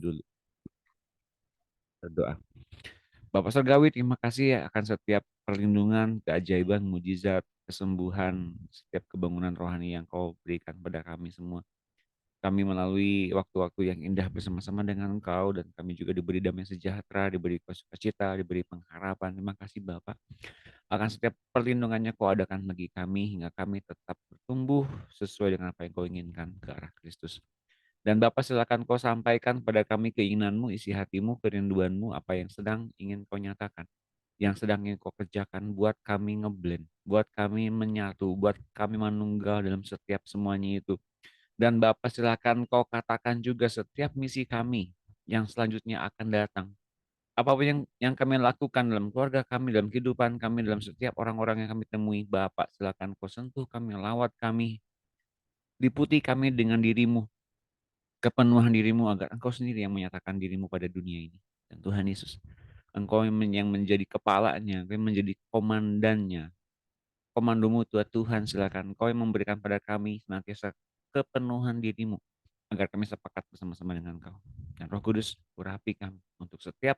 dulu. Berdoa. Bapak Surgawi, terima kasih ya akan setiap perlindungan, keajaiban, mujizat, kesembuhan, setiap kebangunan rohani yang kau berikan pada kami semua. Kami melalui waktu-waktu yang indah bersama-sama dengan Engkau, dan kami juga diberi damai sejahtera, diberi sukacita, diberi pengharapan. Terima kasih Bapak. Akan setiap perlindungannya kau adakan bagi kami hingga kami tetap bertumbuh sesuai dengan apa yang kau inginkan ke arah Kristus. Dan Bapak silakan kau sampaikan pada kami keinginanmu, isi hatimu, kerinduanmu, apa yang sedang ingin kau nyatakan. Yang sedang ingin kau kerjakan buat kami ngeblend, buat kami menyatu, buat kami manunggal dalam setiap semuanya itu. Dan Bapak silakan kau katakan juga setiap misi kami yang selanjutnya akan datang. Apapun yang kami lakukan dalam keluarga kami, dalam kehidupan kami, dalam setiap orang-orang yang kami temui, Bapak silakan kau sentuh kami, lawat kami, liputi kami dengan dirimu, kepenuhan dirimu agar engkau sendiri yang menyatakan dirimu pada dunia ini. Dan Tuhan Yesus, engkau yang menjadi kepalanya, engkau yang menjadi komandannya. Komandomu Tuhan, silakan engkau yang memberikan pada kami senantiasa kepenuhan dirimu agar kami sepakat bersama-sama dengan engkau. Dan Roh Kudus, urapi kami untuk setiap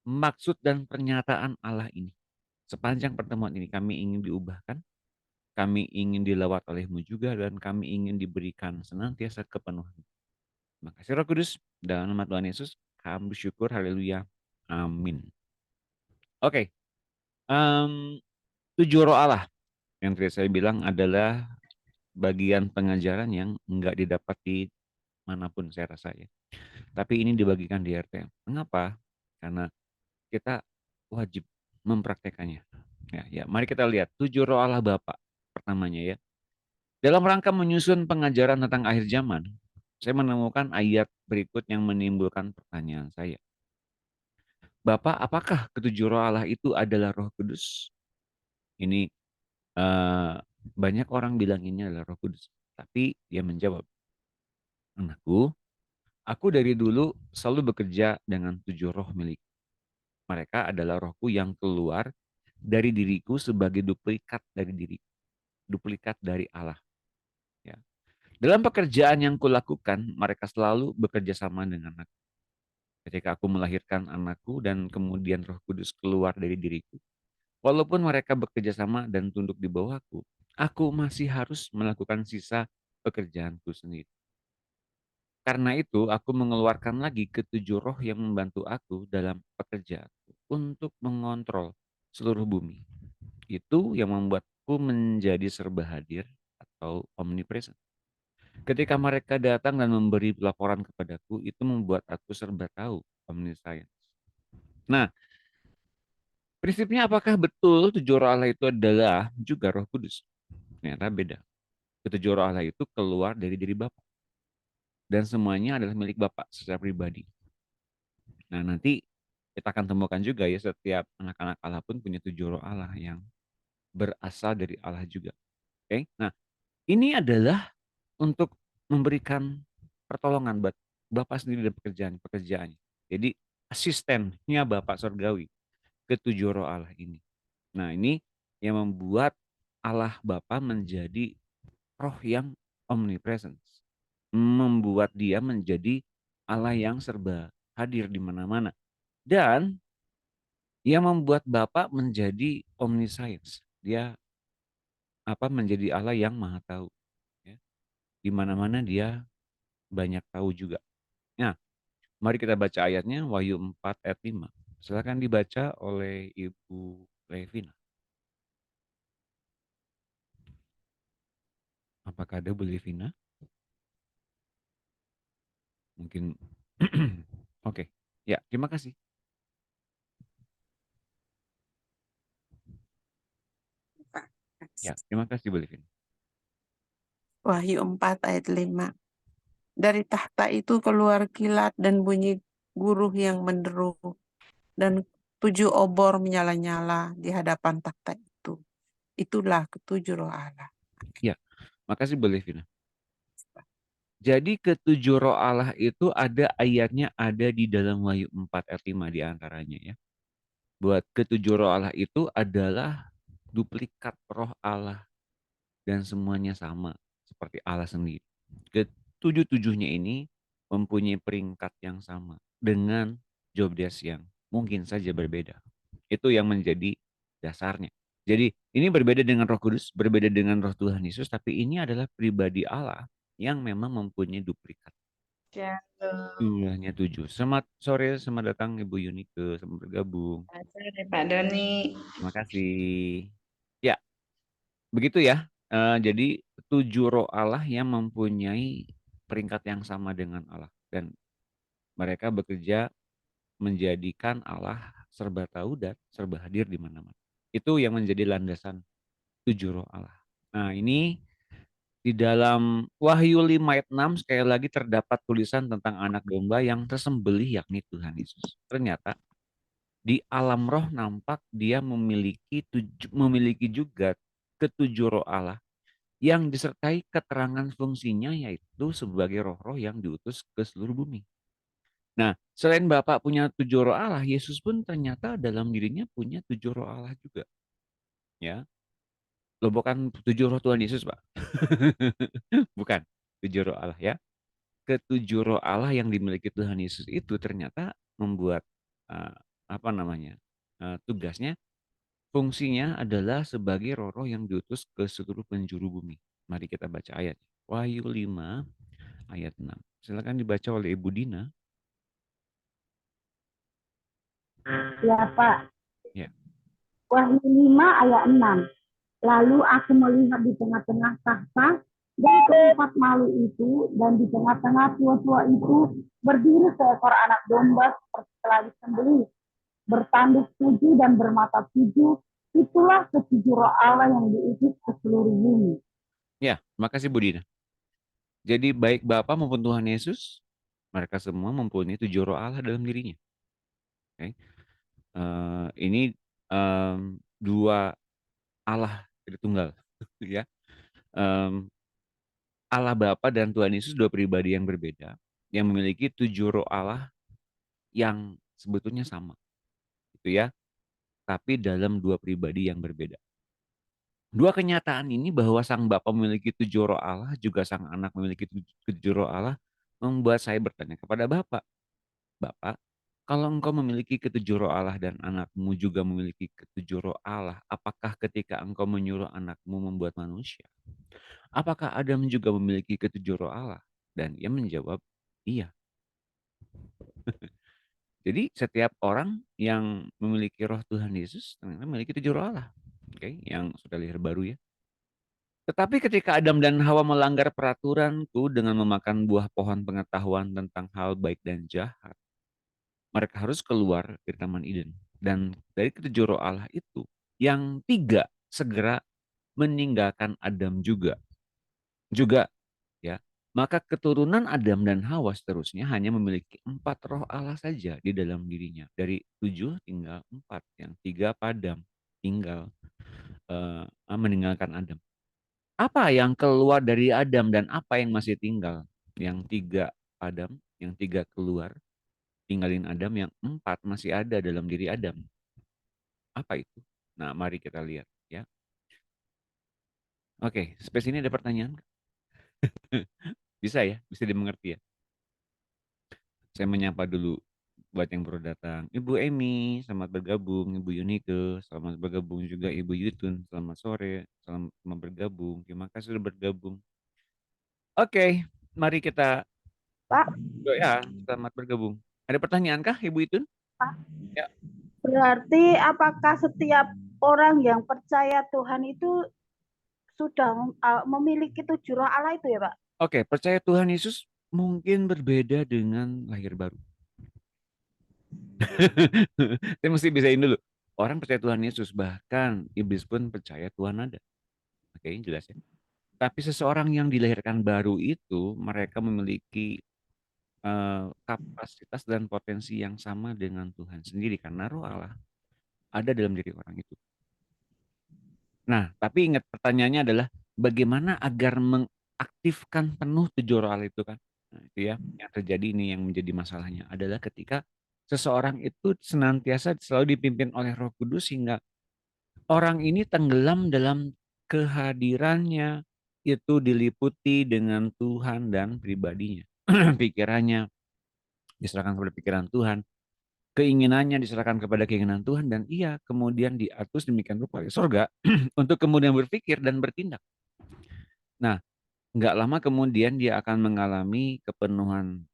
maksud dan pernyataan Allah ini. Sepanjang pertemuan ini kami ingin diubahkan, kami ingin dilawat olehmu juga, dan kami ingin diberikan senantiasa kepenuhan. Terima kasih Roh Kudus, dalam nama Tuhan Yesus, kami bersyukur, haleluya, amin. Oke, tujuh roh Allah yang tadi saya bilang adalah bagian pengajaran yang enggak didapat di manapun saya rasa ya. Tapi ini dibagikan di RTM. Mengapa? Karena kita wajib mempraktekannya. Ya, mari kita lihat tujuh roh Allah Bapa pertamanya ya. Dalam rangka menyusun pengajaran tentang akhir zaman, saya menemukan ayat berikut yang menimbulkan pertanyaan saya. Bapak, apakah ketujuh roh Allah itu adalah Roh Kudus? Ini eh, banyak orang bilang ini adalah Roh Kudus, tapi dia menjawab, anakku, aku dari dulu selalu bekerja dengan tujuh roh milik. Mereka adalah rohku yang keluar dari diriku sebagai duplikat dari diri, duplikat dari Allah. Ya. Dalam pekerjaan yang kulakukan, mereka selalu bekerja sama dengan aku. Ketika aku melahirkan anakku dan kemudian Roh Kudus keluar dari diriku, walaupun mereka bekerja sama dan tunduk di bawahku, aku masih harus melakukan sisa pekerjaanku sendiri. Karena itu, aku mengeluarkan lagi ketujuh roh yang membantu aku dalam pekerjaanku untuk mengontrol seluruh bumi. Itu yang membuatku menjadi serba hadir atau omnipresent. Ketika mereka datang dan memberi laporan kepadaku, itu membuat aku serba tahu, omniscience. Nah, prinsipnya apakah betul tujuh roh Allah itu adalah juga Roh Kudus? Ternyata beda. Ketujuh roh Allah itu keluar dari diri Bapa dan semuanya adalah milik Bapa secara pribadi. Nah, nanti kita akan temukan juga ya setiap anak-anak Allah pun punya tujuh roh Allah yang berasal dari Allah juga. Oke. Nah, ini adalah untuk memberikan pertolongan buat Bapak sendiri dan pekerjaannya. Jadi asistennya Bapak Surgawi ketujuh roh Allah ini. Nah, ini yang membuat Allah Bapa menjadi roh yang omnipresence. Membuat dia menjadi Allah yang serba hadir di mana-mana. Dan yang membuat Bapak menjadi omniscience. Dia menjadi Allah yang maha tahu. Ya. Di mana-mana dia banyak tahu juga. Nah, mari kita baca ayatnya, Wahyu 4 ayat 5. Silakan dibaca oleh Ibu Levina. Apakah ada Bu Levina? Mungkin. Oke. Ya, terima kasih. Ya, terima kasih Bu Levina. Wahyu 4 ayat 5. Dari tahta itu keluar kilat dan bunyi guruh yang menderu, dan 7 obor menyala-nyala di hadapan tahta itu. Itulah ketujuh roh Allah. Ya, makasih Bu Levina. Jadi ketujuh roh Allah itu ada ayatnya ada di dalam Wahyu 4 ayat 5 di antaranya ya. Buat ketujuh roh Allah itu adalah duplikat roh Allah dan semuanya sama seperti Allah sendiri. Ketujuh-tujuhnya ini mempunyai peringkat yang sama dengan job desk yang mungkin saja berbeda. Itu yang menjadi dasarnya. Jadi ini berbeda dengan Roh Kudus, berbeda dengan Roh Tuhan Yesus, tapi ini adalah pribadi Allah yang memang mempunyai duplikat. Shalom. Jumlahnya 7. Selamat sore, selamat datang Ibu Yunike, selamat bergabung. Sore Pak Doni. Terima kasih. Ya, begitu ya. Jadi 7 roh Allah yang mempunyai peringkat yang sama dengan Allah. Dan mereka bekerja menjadikan Allah serba tahu dan serba hadir di mana-mana. Itu yang menjadi landasan 7 roh Allah. Nah ini di dalam Wahyu 5 ayat 6 sekali lagi terdapat tulisan tentang anak domba yang tersembelih yakni Tuhan Yesus. Ternyata di alam roh nampak dia memiliki juga ketujuh roh Allah yang disertai keterangan fungsinya yaitu sebagai roh-roh yang diutus ke seluruh bumi. Nah, selain Bapak punya 7 roh Allah, Yesus pun ternyata dalam dirinya punya 7 roh Allah juga. Ya, loh bukan 7 roh Tuhan Yesus, Pak. Bukan 7 roh Allah ya. Ketujuh roh Allah yang dimiliki Tuhan Yesus itu ternyata membuat uh, apa namanya tugasnya, fungsinya adalah sebagai roh-roh yang diutus ke seluruh penjuru bumi. Mari kita baca ayat. Wahyu 5 ayat 6. Silakan dibaca oleh Ibu Dina. Ya Pak, Ya. Wahyu 5 ayat 6. Lalu aku melihat di tengah-tengah tahta dan keempat malu itu, dan di tengah-tengah tua-tua itu berdiri seekor anak domba seperti telah disembelih, bertanduk 7 dan bermata 7. Itulah ketujuh roh Allah yang diutus ke seluruh bumi. Ya, makasih Bu Dina. Jadi baik Bapa maupun Tuhan Yesus, mereka semua mempunyai 7 roh Allah dalam dirinya. Okay. Ini dua Allah Tritunggal, ya. Allah Bapa dan Tuhan Yesus dua pribadi yang berbeda, yang memiliki 7 roh Allah yang sebetulnya sama, gitu ya. Tapi dalam dua pribadi yang berbeda. Dua kenyataan ini bahwa Sang Bapa memiliki 7 roh Allah, juga Sang Anak memiliki 7 roh Allah, membuat saya bertanya kepada Bapak, Bapak, kalau engkau memiliki ketujuh roh Allah dan anakmu juga memiliki ketujuh roh Allah, apakah ketika engkau menyuruh anakmu membuat manusia, apakah Adam juga memiliki ketujuh roh Allah? Dan ia menjawab, iya. Jadi setiap orang yang memiliki roh Tuhan Yesus ternyata memiliki 7 roh Allah. Oke, yang sudah lahir baru ya. Tetapi ketika Adam dan Hawa melanggar peraturanku dengan memakan buah pohon pengetahuan tentang hal baik dan jahat, mereka harus keluar dari Taman Eden. Dan dari ketujuh roh Allah itu, yang 3 segera meninggalkan Adam juga. Juga ya. Maka keturunan Adam dan Hawa seterusnya hanya memiliki 4 roh Allah saja di dalam dirinya. Dari 7 tinggal 4, yang 3 padam, tinggal meninggalkan Adam. Apa yang keluar dari Adam dan apa yang masih tinggal? Yang 3 padam, yang 3 keluar, tinggalin Adam, yang 4 masih ada dalam diri Adam. Apa itu? Nah, mari kita lihat ya. Oke, space ini ada pertanyaan? Bisa ya? Bisa dimengerti ya? Saya menyapa dulu buat yang baru datang. Ibu Emi, selamat bergabung. Ibu Yunike, selamat bergabung juga. Ibu Yutun, selamat sore. Selamat bergabung. Terima kasih sudah bergabung. Oke, mari kita Pak, ya, selamat bergabung. Ada pertanyaan kah Ibu Yutun? Pak, Ya. berarti apakah setiap orang yang percaya Tuhan itu sudah memiliki 7 roh Allah itu ya Pak? Oke, percaya Tuhan Yesus mungkin berbeda dengan lahir baru. Saya mesti bisain dulu. Orang percaya Tuhan Yesus, bahkan iblis pun percaya Tuhan ada. Oke, jelas ya. Tapi seseorang yang dilahirkan baru itu, mereka memiliki kapasitas dan potensi yang sama dengan Tuhan sendiri. Karena roh Allah ada dalam diri orang itu. Nah, tapi ingat pertanyaannya adalah, bagaimana agar mengaktifkan penuh 7 roh Allah itu kan? Nah, itu ya, yang terjadi ini yang menjadi masalahnya. Adalah ketika seseorang itu senantiasa selalu dipimpin oleh Roh Kudus sehingga orang ini tenggelam dalam kehadirannya, itu diliputi dengan Tuhan dan pribadinya. pikirannya diserahkan kepada pikiran Tuhan, keinginannya diserahkan kepada keinginan Tuhan, dan ia kemudian diatur demikian rupa oleh sorga untuk kemudian berpikir dan bertindak. Nah, nggak lama kemudian dia akan mengalami kepenuhan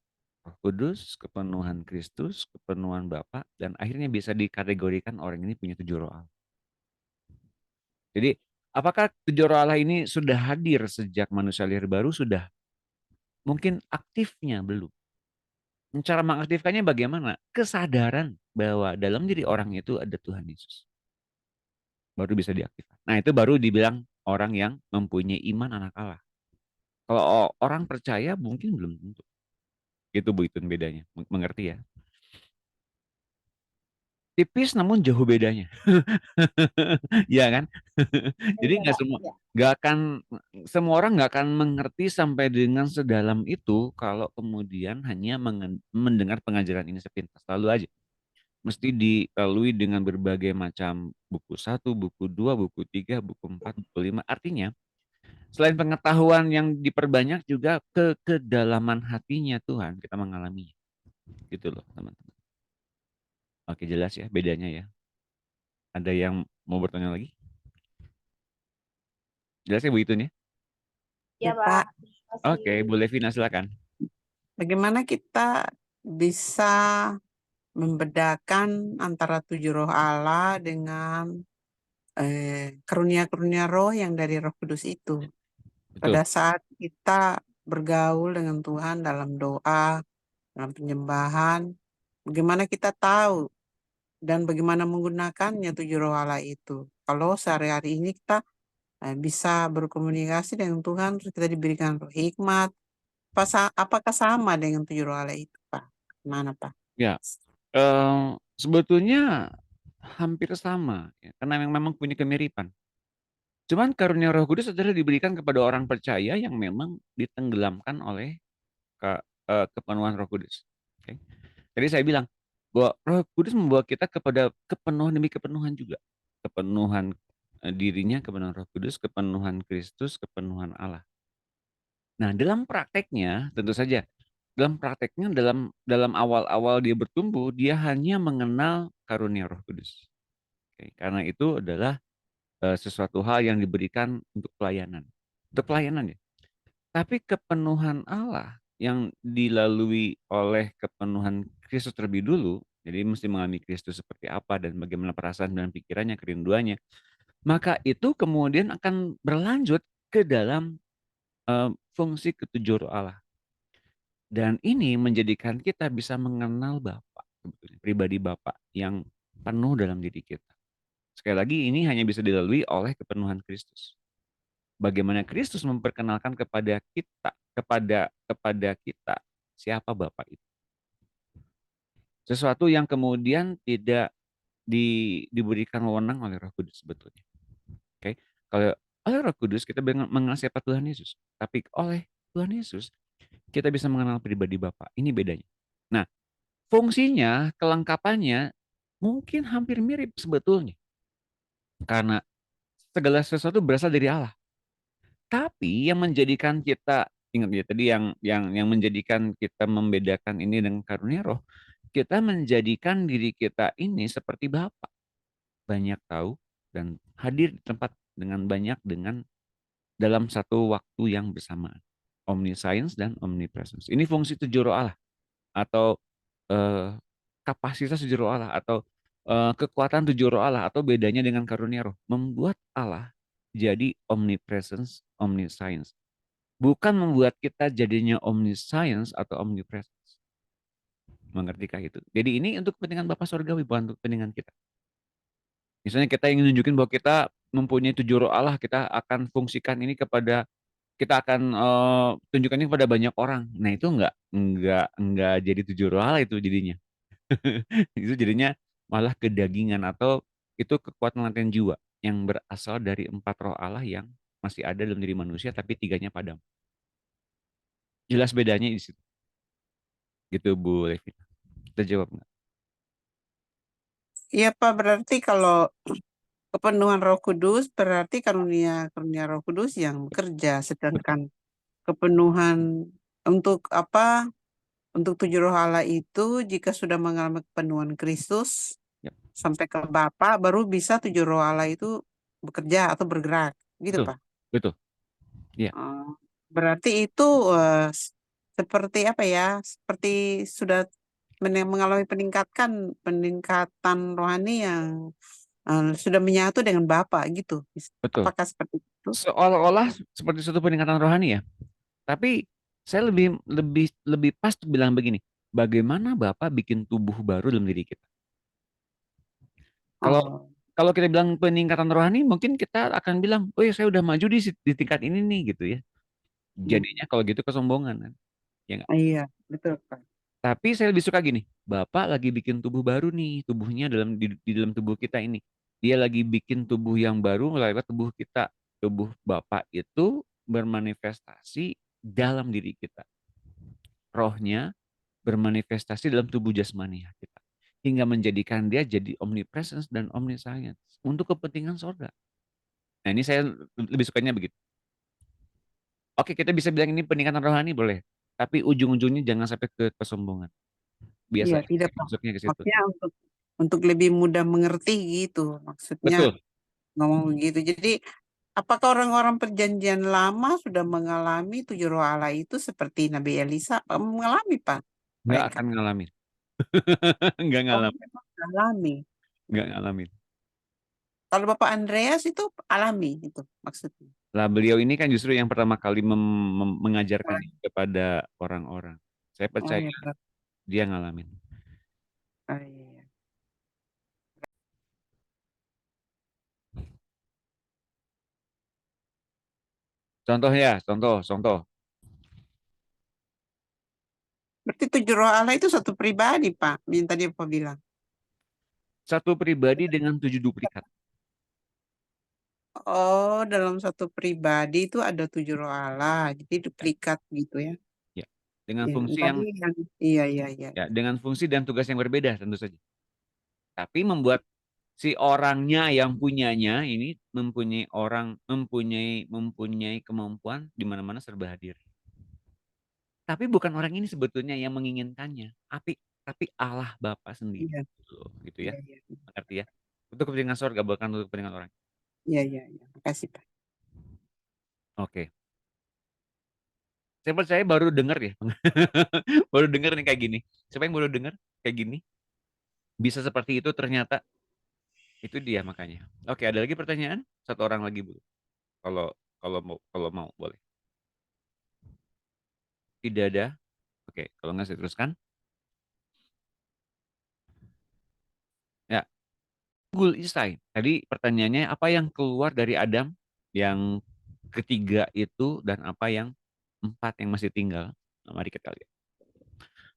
Roh Kudus, kepenuhan Kristus, kepenuhan Bapa, dan akhirnya bisa dikategorikan orang ini punya 7 roh Allah. Jadi, apakah 7 roh Allah ini sudah hadir sejak manusia lahir baru? Sudah. Mungkin aktifnya belum. Cara mengaktifkannya bagaimana? Kesadaran bahwa dalam diri orang itu ada Tuhan Yesus. Baru bisa diaktifkan. Nah, itu baru dibilang orang yang mempunyai iman anak Allah. Kalau orang percaya mungkin belum tentu. Itu Bu Itun bedanya. Mengerti ya? Tipis namun jauh bedanya. Ya kan? Jadi Iya, Pak. Iya. semua orang nggak akan mengerti sampai dengan sedalam itu kalau kemudian hanya mendengar pengajaran ini sepintas. Lalu aja. Mesti dilalui dengan berbagai macam buku 1, buku 2, buku 3, buku 4, buku 5. Artinya, selain pengetahuan yang diperbanyak juga kedalaman hatinya Tuhan kita mengalaminya. Gitu loh, teman-teman. Oke, jelas ya bedanya ya. Ada yang mau bertanya lagi? Jelas ya Bu Itun ya? Iya, Ya, Pak. Pak, Terima kasih. Oke, boleh Vina silakan. bagaimana kita bisa membedakan antara 7 roh Allah dengan karunia-karunia roh yang dari Roh Kudus itu? Betul. Pada saat kita bergaul dengan Tuhan dalam doa, dalam penyembahan, bagaimana kita tahu dan bagaimana menggunakannya 7 roh Allah itu? Kalau sehari-hari ini kita bisa berkomunikasi dengan Tuhan, terus kita diberikan roh hikmat, apakah sama dengan 7 roh Allah itu, Pak? Mana, Pak? Ya, sebetulnya hampir sama ya, karena memang punya kemiripan. Cuman karunia Roh Kudus adalah diberikan kepada orang percaya yang memang ditenggelamkan oleh kepenuhan Roh Kudus. Oke. Jadi saya bilang bahwa Roh Kudus membawa kita kepada kepenuhan demi kepenuhan juga. Kepenuhan dirinya, kepenuhan Roh Kudus, kepenuhan Kristus, kepenuhan Allah. Nah, dalam prakteknya tentu saja dalam awal-awal dia bertumbuh, dia hanya mengenal karunia Roh Kudus. Oke, karena itu adalah sesuatu hal yang diberikan untuk pelayanan. Untuk pelayanan ya. Tapi kepenuhan Allah yang dilalui oleh kepenuhan Kristus terlebih dulu, jadi mesti mengalami Kristus seperti apa dan bagaimana perasaan dan pikirannya, kerinduannya, maka itu kemudian akan berlanjut ke dalam fungsi ketujuh roh Allah. Dan ini menjadikan kita bisa mengenal Bapa, sebetulnya pribadi Bapa yang penuh dalam diri kita. Sekali lagi ini hanya bisa dilalui oleh kepenuhan Kristus. Bagaimana Kristus memperkenalkan kepada kita siapa Bapa itu. Sesuatu yang kemudian tidak diberikan wewenang oleh Roh Kudus sebetulnya. Oke. Kalau oleh Roh Kudus kita mengenal siapa Tuhan Yesus, tapi oleh Tuhan Yesus kita bisa mengenal pribadi Bapa. Ini bedanya. Nah, fungsinya, kelengkapannya mungkin hampir mirip sebetulnya. Karena segala sesuatu berasal dari Allah. Tapi yang menjadikan kita, ingat ya tadi yang menjadikan kita membedakan ini dengan karunia roh, kita menjadikan diri kita ini seperti Bapa. Banyak tahu dan hadir di tempat dengan banyak dalam satu waktu yang bersamaan. Omniscience dan omnipresence. Ini fungsi 7 roh Allah atau kapasitas 7 roh Allah atau kekuatan 7 roh Allah atau bedanya dengan karunia roh. Membuat Allah jadi omnipresence, omniscience. Bukan membuat kita jadinya omniscience atau omnipresence. Mengertikah itu? Jadi ini untuk kepentingan Bapa Surgawi, bukan untuk kepentingan kita. Misalnya kita ingin nunjukin bahwa kita mempunyai 7 roh Allah, kita akan fungsikan ini kita akan tunjukkan ini kepada banyak orang. Nah itu enggak jadi 7 roh Allah itu jadinya. Itu jadinya malah kedagingan atau itu kekuatan latihan jiwa yang berasal dari 4 roh Allah yang masih ada dalam diri manusia tapi 3-nya padam. Jelas bedanya di situ. Gitu Bu Levina. Kita jawab nggak? Iya, Pak, berarti kalau kepenuhan Roh Kudus berarti karunia Roh Kudus yang bekerja, sedangkan kepenuhan untuk apa? Untuk 7 roh Allah itu jika sudah mengalami kepenuhan Kristus Yap, sampai ke Bapa baru bisa 7 roh Allah itu bekerja atau bergerak, gitu betul, Pak. betul. Iya, Berarti itu seperti apa ya? Seperti sudah mengalami peningkatan rohani yang sudah menyatu dengan Bapa gitu. betul. Apakah seperti itu? Seolah-olah seperti suatu peningkatan rohani ya. Tapi saya lebih lebih lebih pas tuh bilang begini. Bagaimana Bapak bikin tubuh baru dalam diri kita? Kalau Oh, kalau kita bilang peningkatan rohani, mungkin kita akan bilang, oh ya saya udah maju di tingkat ini nih gitu ya. hmm. Jadinya kalau gitu kesombongan kan. Ya nggak? Iya, betul Pak. Tapi saya lebih suka gini, Bapak lagi bikin tubuh baru nih, tubuhnya di dalam tubuh kita ini. Dia lagi bikin tubuh yang baru lewat tubuh kita. Tubuh Bapak itu bermanifestasi dalam diri kita. Rohnya bermanifestasi dalam tubuh jasmani kita. Hingga menjadikan dia jadi omnipresence dan omniscience untuk kepentingan sorga. Nah ini saya lebih sukanya begitu. Oke, kita bisa bilang ini peningkatan rohani boleh. Tapi ujung-ujungnya jangan sampai ke kesombongan. Iya, Biasanya tidak sih Pak. masuknya ke situ. Maksudnya untuk lebih mudah mengerti gitu. Maksudnya Betul. ngomong begitu. Jadi, apakah orang-orang perjanjian lama sudah mengalami 7 roh Allah itu seperti Nabi Elisa? Mengalami, Pak, Nggak mereka? akan ngalamin. Nggak Oh, ngalamin. memang mengalami. Nggak ngalamin. Kalau Bapak Andreas itu alami itu maksudnya. Lah beliau ini kan justru yang pertama kali mengajarkan ini kepada orang-orang. Saya Oh percaya ya, berat. dia ngalamin. Oh, iya, iya. Contoh ya, contoh. Berarti 7 roh Allah itu satu pribadi, Pak. Yang tadi Bapak bilang. Satu pribadi dengan 7 duplikat. Oh, dalam satu pribadi itu ada 7 roh Allah. Jadi Ya, duplikat gitu ya. ya. Dengan Yang fungsi tadi yang iya, iya, iya. ya dengan fungsi dan tugas yang berbeda tentu saja. Tapi membuat si orangnya yang punyanya ini mempunyai kemampuan di mana-mana serba hadir. Tapi bukan orang ini sebetulnya yang menginginkannya, tapi Allah Bapa sendiri. Iya, Gitu ya. iya, iya. Mengerti ya? Untuk kepentingan surga bukan untuk kepentingan orang. Iya, iya, iya. Makasih, Pak. Oke. Saya percaya baru dengar ya. Baru dengar nih kayak gini. Siapa yang baru dengar kayak gini? Bisa seperti itu ternyata itu dia makanya. Oke, ada lagi pertanyaan? Satu orang lagi, Bu. Kalau kalau mau boleh. Tidak ada. Oke, kalau nggak saya teruskan. Ya, Google Insight. Tadi pertanyaannya apa yang keluar dari Adam yang ketiga itu dan apa yang empat yang masih tinggal? Nah, mari kita lihat.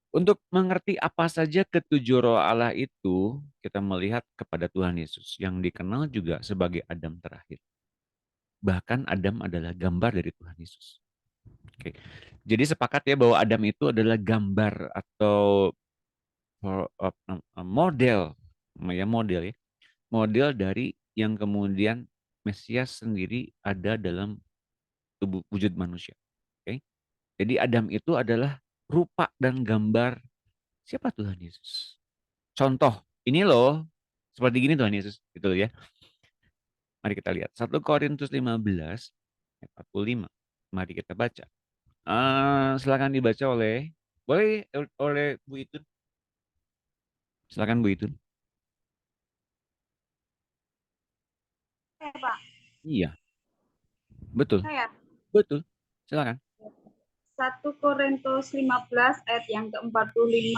Untuk mengerti apa saja ketujuh roh Allah itu, kita melihat kepada Tuhan Yesus yang dikenal juga sebagai Adam terakhir. Bahkan Adam adalah gambar dari Tuhan Yesus. Oke. Jadi sepakat ya bahwa Adam itu adalah gambar atau model, model ya, model dari yang kemudian Mesias sendiri ada dalam tubuh wujud manusia. Oke. Jadi Adam itu adalah rupa dan gambar siapa Tuhan Yesus. Contoh, ini loh, seperti gini Tuhan Yesus, gitu ya. Mari kita lihat. 1 Korintus 15, ayat 45. Mari kita baca. Silakan dibaca oleh Bu Itun. Silakan Bu Itun. Saya, Pak. Iya, betul. Saya. Betul. Silakan. 1 Korintus 15 ayat yang ke-45.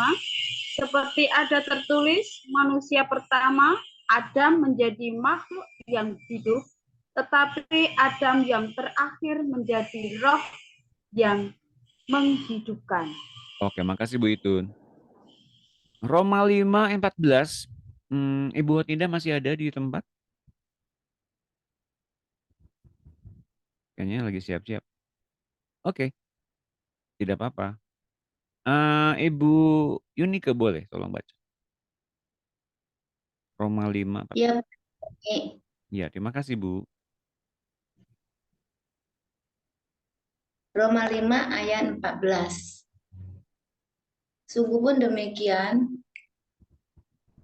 Seperti ada tertulis, manusia pertama, Adam menjadi makhluk yang hidup, tetapi Adam yang terakhir menjadi roh yang menghidupkan. Oke, makasih Bu Itun. Roma 5 ayat 14. Ibu Hotinda masih ada di tempat? Kayaknya lagi siap-siap. Oke, tidak apa-apa. Ibu Yunike boleh tolong baca. Roma 5. Ya, oke. Ya, terima kasih Bu. Roma 5 ayat 14. Sungguh pun demikian,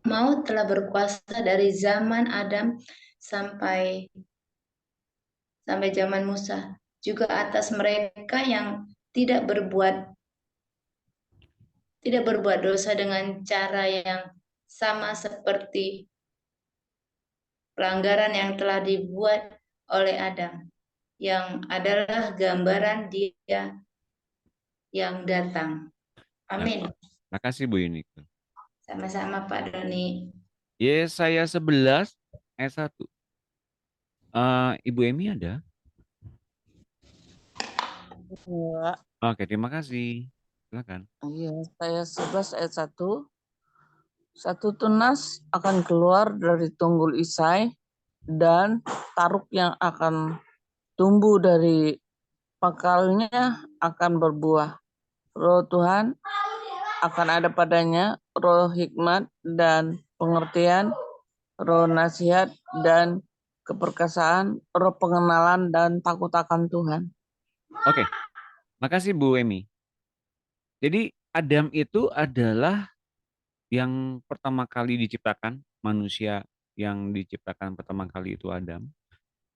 maut telah berkuasa dari zaman Adam sampai zaman Musa, juga atas mereka yang tidak berbuat dosa dengan cara yang sama seperti pelanggaran yang telah dibuat oleh Adam, yang adalah gambaran Dia yang datang. Nah, Amin. makasih Bu Yunike. Sama-sama Pak Doni. Yesaya 11 ayat 1. Ibu Emi ada? Enggak. Oke, terima kasih. Silakan. Iya, saya 11 ayat 1. Satu tunas akan keluar dari tunggul Isai dan taruk yang akan tumbuh dari pakalnya akan berbuah. Roh Tuhan akan ada padanya, roh hikmat dan pengertian, roh nasihat dan keperkasaan, roh pengenalan dan takut akan Tuhan. Oke, makasih Bu Emi. Jadi Adam itu adalah yang pertama kali diciptakan, manusia yang diciptakan pertama kali itu Adam,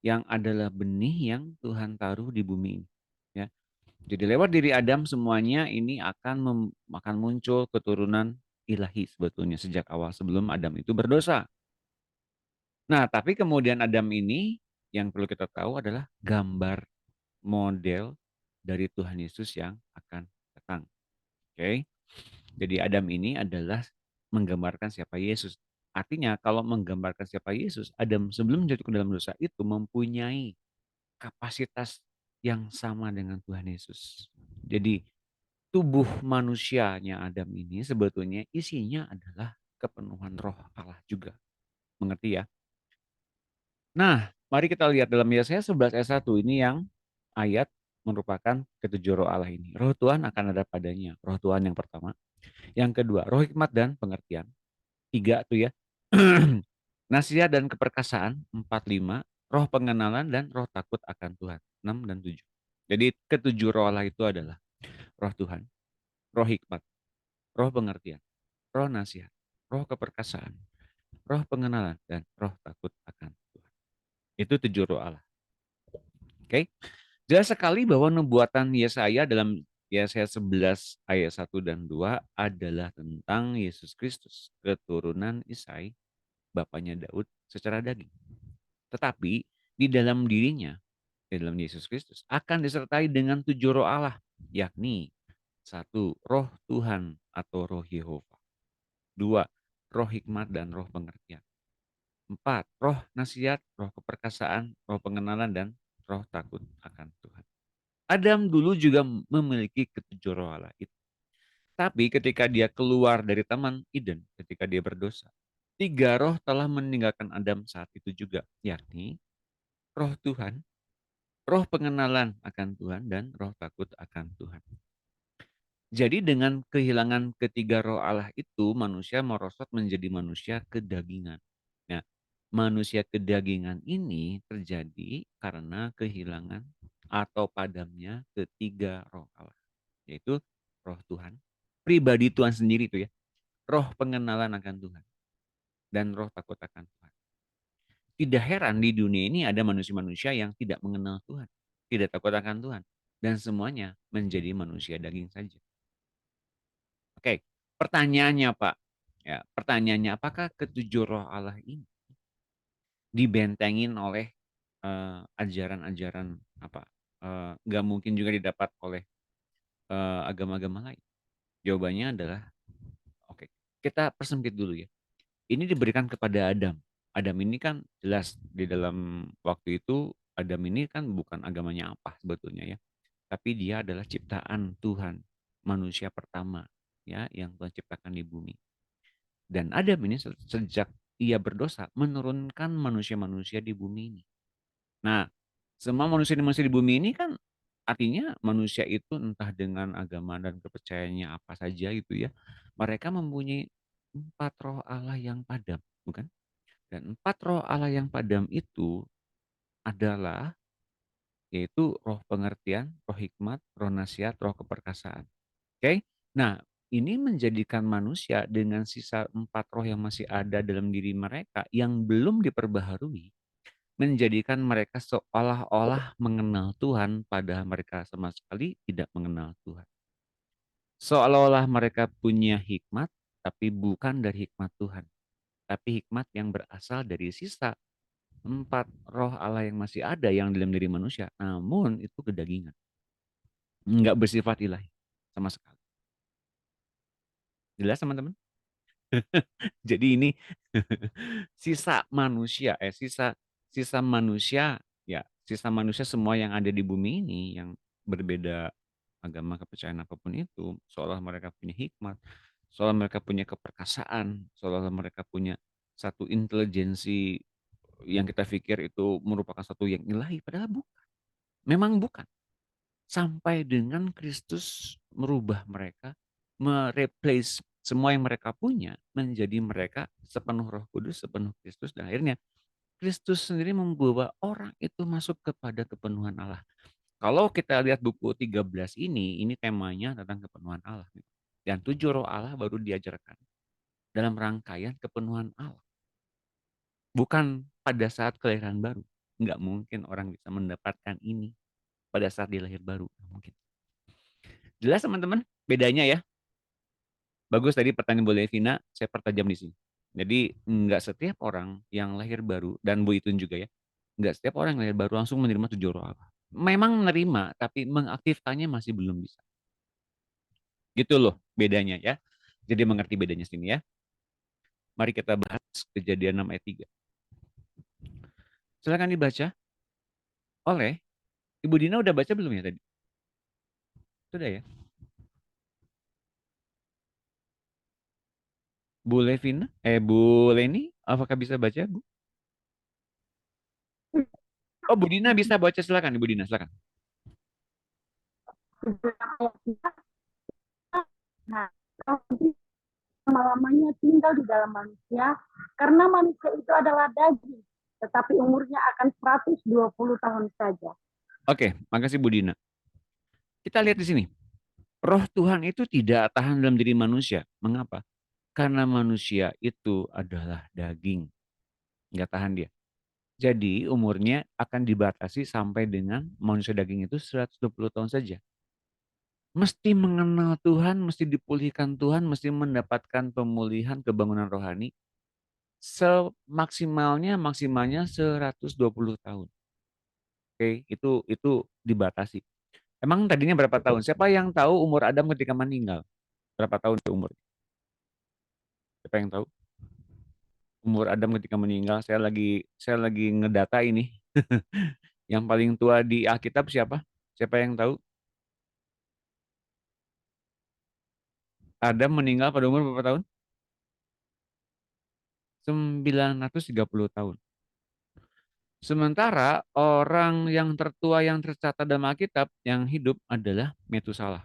yang adalah benih yang Tuhan taruh di bumi ini. Ya. Jadi lewat diri Adam semuanya ini akan muncul keturunan ilahi sebetulnya sejak awal sebelum Adam itu berdosa. Nah, tapi kemudian Adam ini yang perlu kita tahu adalah gambar model dari Tuhan Yesus yang akan datang. Oke. Jadi Adam ini adalah menggambarkan siapa Yesus. Artinya kalau menggambarkan siapa Yesus, Adam sebelum jatuh ke dalam dosa itu mempunyai kapasitas yang sama dengan Tuhan Yesus. Jadi tubuh manusianya Adam ini sebetulnya isinya adalah kepenuhan roh Allah juga. Mengerti ya? Nah, mari kita lihat dalam Yesaya 11 ayat 1 ini yang ayat merupakan ketujuh roh Allah ini. Roh Tuhan akan ada padanya. Roh Tuhan yang pertama. Yang kedua, roh hikmat dan pengertian. 3 tuh ya. Nasihat dan keperkasaan. 4, 5. Roh pengenalan dan roh takut akan Tuhan. 6 dan 7. Jadi ketujuh roh Allah itu adalah roh Tuhan, roh hikmat, roh pengertian, roh nasihat, roh keperkasaan, roh pengenalan, dan roh takut akan Tuhan. Itu 7 roh Allah. Oke. Jelas sekali bahwa nubuatan Yesaya dalam Yesaya 11 ayat 1 dan 2 adalah tentang Yesus Kristus, keturunan Isai, bapaknya Daud secara daging. Tetapi di dalam dirinya, di dalam Yesus Kristus, akan disertai dengan 7 roh Allah, yakni 1. Roh Tuhan atau roh Yehova. 2. Roh hikmat dan roh pengertian. 4. Roh nasihat, roh keperkasaan, roh pengenalan, dan roh takut akan Tuhan. Adam dulu juga memiliki ketujuh roh Allah itu. Tapi ketika dia keluar dari Taman Eden, ketika dia berdosa, 3 roh telah meninggalkan Adam saat itu juga, yakni roh Tuhan, roh pengenalan akan Tuhan, dan roh takut akan Tuhan. Jadi dengan kehilangan ketiga roh Allah itu, manusia merosot menjadi manusia kedagingan. Nah, manusia kedagingan ini terjadi karena kehilangan atau padamnya ketiga roh Allah, yaitu roh Tuhan, pribadi Tuhan sendiri itu ya, roh pengenalan akan Tuhan, dan roh takut akan Tuhan. Tidak heran di dunia ini ada manusia-manusia yang tidak mengenal Tuhan, tidak takut akan Tuhan, dan semuanya menjadi manusia daging saja. Oke, pertanyaannya Pak, ya, pertanyaannya apakah ketujuh roh Allah ini dibentengin oleh ajaran-ajaran apa? Nggak mungkin juga didapat oleh agama-agama lain. Jawabannya adalah, oke, kita persempit dulu ya. Ini diberikan kepada Adam. Adam ini kan jelas di dalam waktu itu Adam ini kan bukan agamanya apa sebetulnya ya, tapi dia adalah ciptaan Tuhan, manusia pertama ya yang Tuhan ciptakan di bumi. Dan Adam ini sejak ia berdosa menurunkan manusia-manusia di bumi ini. Nah, semua manusia-manusia di bumi ini kan artinya manusia itu entah dengan agama dan kepercayaannya apa saja gitu ya. Mereka mempunyai 4 roh Allah yang padam, bukan? Dan 4 roh Allah yang padam itu adalah yaitu roh pengertian, roh hikmat, roh nasihat, roh keperkasaan. Oke? Nah, ini menjadikan manusia dengan sisa 4 roh yang masih ada dalam diri mereka yang belum diperbaharui, menjadikan mereka seolah-olah mengenal Tuhan, padahal mereka sama sekali tidak mengenal Tuhan. Seolah-olah mereka punya hikmat, tapi bukan dari hikmat Tuhan, tapi hikmat yang berasal dari sisa 4 roh Allah yang masih ada yang dalam diri manusia, namun itu kedagingan. Enggak bersifat ilahi sama sekali. Jelas teman-teman? Jadi ini sisa manusia, sisa manusia, ya sisa manusia semua yang ada di bumi ini yang berbeda agama kepercayaan apapun itu, seolah mereka punya hikmat, seolah mereka punya keperkasaan, seolah mereka punya satu intelijensi yang kita pikir itu merupakan satu yang ilahi, padahal bukan. Memang bukan. Sampai dengan Kristus merubah mereka, mereplace semua yang mereka punya menjadi mereka sepenuh Roh Kudus, sepenuh Kristus, dan akhirnya Kristus sendiri membawa orang itu masuk kepada kepenuhan Allah. Kalau kita lihat buku 13 ini temanya tentang kepenuhan Allah. Dan 7 roh Allah baru diajarkan dalam rangkaian kepenuhan Allah. Bukan pada saat kelahiran baru. Nggak mungkin orang bisa mendapatkan ini pada saat dia lahir baru. Nggak mungkin. Jelas teman-teman bedanya ya? Bagus tadi pertanyaan Bu Levina, saya pertajam di sini. Jadi nggak setiap orang yang lahir baru, dan Bu Itun juga ya, nggak setiap orang yang lahir baru langsung menerima 7 roh Allah. Memang menerima, tapi mengaktifkannya masih belum bisa. Gitu loh bedanya ya. Jadi mengerti bedanya sini ya. Mari kita bahas Kejadian 6 ayat 3. Silakan dibaca oleh Ibu Dina, udah baca belum ya tadi? Sudah ya? Bu Levina, Bu Leni, apakah bisa baca, Bu? Oh, Bu Dina bisa baca, silakan Ibu Dina, silakan. Nah, lama-lamanya tinggal di dalam manusia, karena manusia itu adalah daging, tetapi umurnya akan 120 tahun saja. Oke, makasih Bu Dina. Kita lihat di sini. Roh Tuhan itu tidak tahan dalam diri manusia. Mengapa? Karena manusia itu adalah daging. Nggak tahan dia. Jadi umurnya akan dibatasi sampai dengan manusia daging itu 120 tahun saja. Mesti mengenal Tuhan, mesti dipulihkan Tuhan, mesti mendapatkan pemulihan kebangunan rohani maksimalnya 120 tahun. Oke, itu dibatasi. Emang tadinya berapa tahun? Siapa yang tahu umur Adam ketika meninggal? Berapa tahun itu umur? Siapa yang tahu? Umur Adam ketika meninggal, saya lagi ngedata ini. Yang paling tua di Alkitab siapa? Siapa yang tahu? Adam meninggal pada umur berapa tahun? 930 tahun. Sementara orang yang tertua yang tercatat dalam Alkitab yang hidup adalah Metusalah.